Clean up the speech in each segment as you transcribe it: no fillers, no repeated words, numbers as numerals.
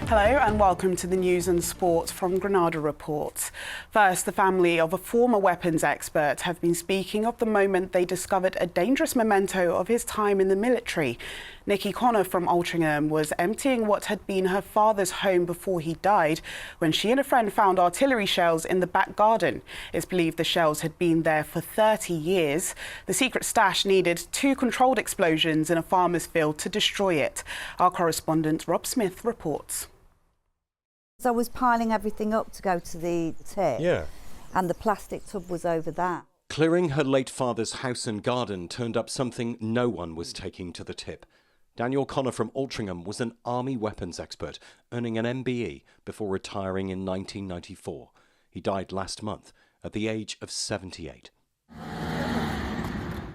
Hello and welcome to the news and sport from Granada Reports. First, the family of a former weapons expert have been speaking of the moment they discovered a dangerous memento of his time in the military. Nikki Connor from Altrincham was emptying what had been her father's home before he died when she and a friend found artillery shells in the back garden. It's believed the shells had been there for 30 years. The secret stash needed 2 controlled explosions in a farmer's field to destroy it. Our correspondent Rob Smith reports. So I was piling everything up to go to the tip. Yeah. And the plastic tub was over that. Clearing her late father's house and garden turned up something no one was taking to the tip. Daniel Connor from Altrincham was an army weapons expert, earning an MBE before retiring in 1994. He died last month at the age of 78.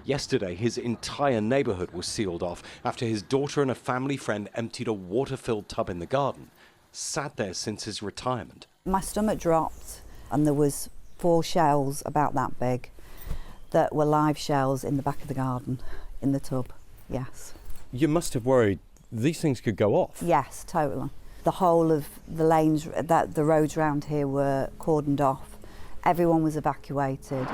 Yesterday, his entire neighbourhood was sealed off after his daughter and a family friend emptied a water-filled tub in the garden. Sat there since his retirement. My stomach dropped and there was 4 shells about that big that were live shells in the back of the garden, in the tub, yes. You must have worried these things could go off. Yes, totally. The whole of the lanes, the roads around here were cordoned off. Everyone was evacuated.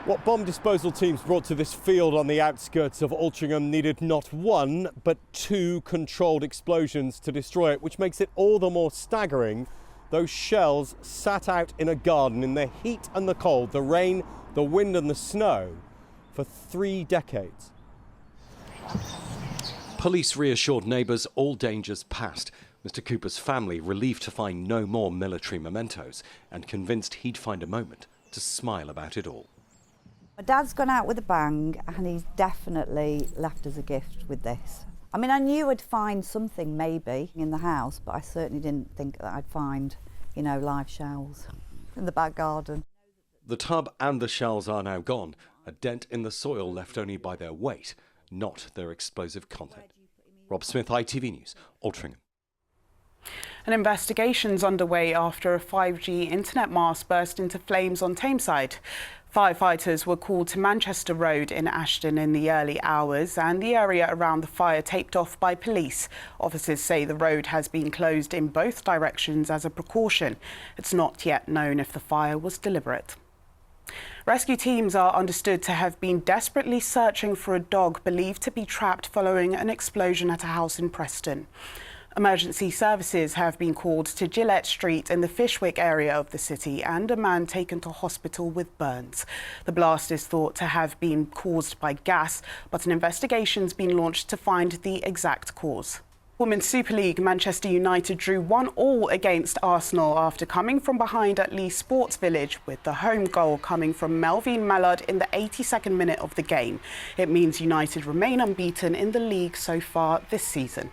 What bomb disposal teams brought to this field on the outskirts of Altrincham needed not 1, but 2 controlled explosions to destroy it, which makes it all the more staggering. Those shells sat out in a garden in the heat and the cold, the rain, the wind and the snow for 3 decades. Police reassured neighbours all dangers past. Mr. Cooper's family relieved to find no more military mementos and convinced he'd find a moment to smile about it all. My dad's gone out with a bang and he's definitely left us a gift with this. I mean, I knew I'd find something maybe in the house, but I certainly didn't think that I'd find, you know, live shells in the back garden. The tub and the shells are now gone, a dent in the soil left only by their weight, not their explosive content. Rob Smith, ITV News, Altrincham. An investigation's underway after a 5G internet mast burst into flames on Tameside. Firefighters were called to Manchester Road in Ashton in the early hours and the area around the fire taped off by police. Officers say the road has been closed in both directions as a precaution. It's not yet known if the fire was deliberate. Rescue teams are understood to have been desperately searching for a dog believed to be trapped following an explosion at a house in Preston. Emergency services have been called to Gillette Street in the Fishwick area of the city and a man taken to hospital with burns. The blast is thought to have been caused by gas, but an investigation's been launched to find the exact cause. Women's Super League, Manchester United drew 1-1 against Arsenal after coming from behind at Leigh Sports Village, with the home goal coming from Melvin Mallard in the 82nd minute of the game. It means United remain unbeaten in the league so far this season.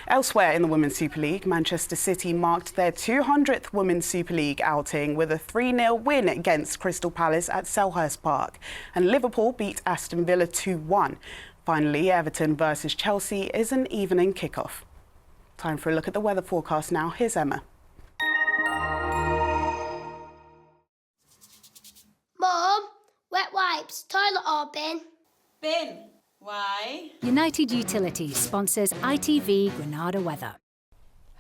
Elsewhere in the Women's Super League, Manchester City marked their 200th Women's Super League outing with a 3-0 win against Crystal Palace at Selhurst Park, and Liverpool beat Aston Villa 2-1. Finally, Everton versus Chelsea is an evening kickoff. Time for a look at the weather forecast now. Here's Emma. Mom, wet wipes, toilet or bin? Bin. Why? United Utilities sponsors ITV Granada Weather.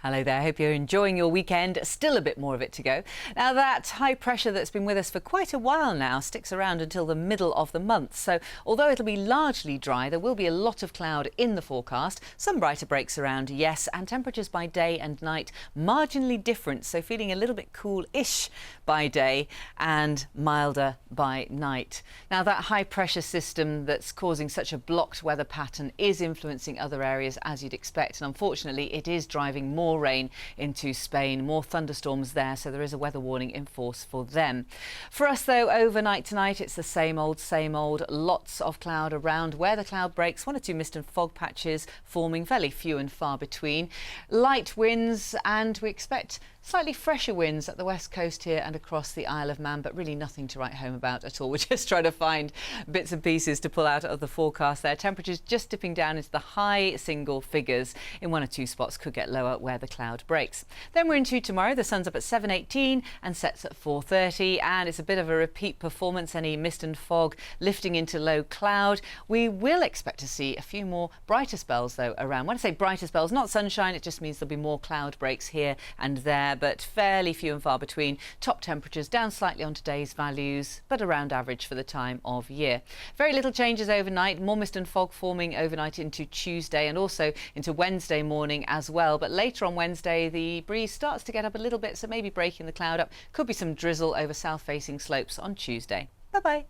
Hello there, hope you're enjoying your weekend. Still a bit more of it to go. Now, that high pressure that's been with us for quite a while now sticks around until the middle of the month. So although it'll be largely dry, there will be a lot of cloud in the forecast. Some brighter breaks around, yes, and temperatures by day and night marginally different. So feeling a little bit cool-ish by day and milder by night. Now, that high pressure system that's causing such a blocked weather pattern is influencing other areas, as you'd expect. And unfortunately, it is driving more rain into Spain, more thunderstorms there, so there is a weather warning in force for them. For us though, overnight tonight it's the same old, lots of cloud around. Where the cloud breaks, 1 or 2 mist and fog patches forming, fairly few and far between. Light winds, and we expect slightly fresher winds at the west coast here and across the Isle of Man, but really nothing to write home about at all. We're just trying to find bits and pieces to pull out of the forecast there. Temperatures just dipping down into the high single figures. In 1 or 2 spots could get lower where the cloud breaks. Then we're into tomorrow. The sun's up at 7:18 and sets at 4:30, and it's a bit of a repeat performance. Any mist and fog lifting into low cloud. We will expect to see a few more brighter spells though around. When I say brighter spells, not sunshine, it just means there'll be more cloud breaks here and there, but fairly few and far between. Top temperatures down slightly on today's values, but around average for the time of year. Very little changes overnight. More mist and fog forming overnight into Tuesday and also into Wednesday morning as well. But later on Wednesday, the breeze starts to get up a little bit, so maybe breaking the cloud up. Could be some drizzle over south-facing slopes on Tuesday. Bye-bye.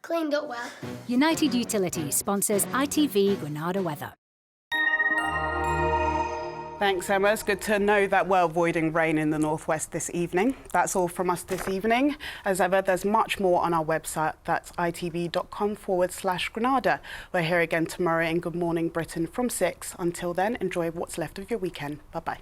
Cleaned up well. United Utilities sponsors ITV Granada Weather. Thanks, Emma. It's good to know that we're avoiding rain in the northwest this evening. That's all from us this evening. As ever, there's much more on our website. That's itv.com/Granada. We're here again tomorrow in Good Morning Britain from 6. Until then, enjoy what's left of your weekend. Bye-bye.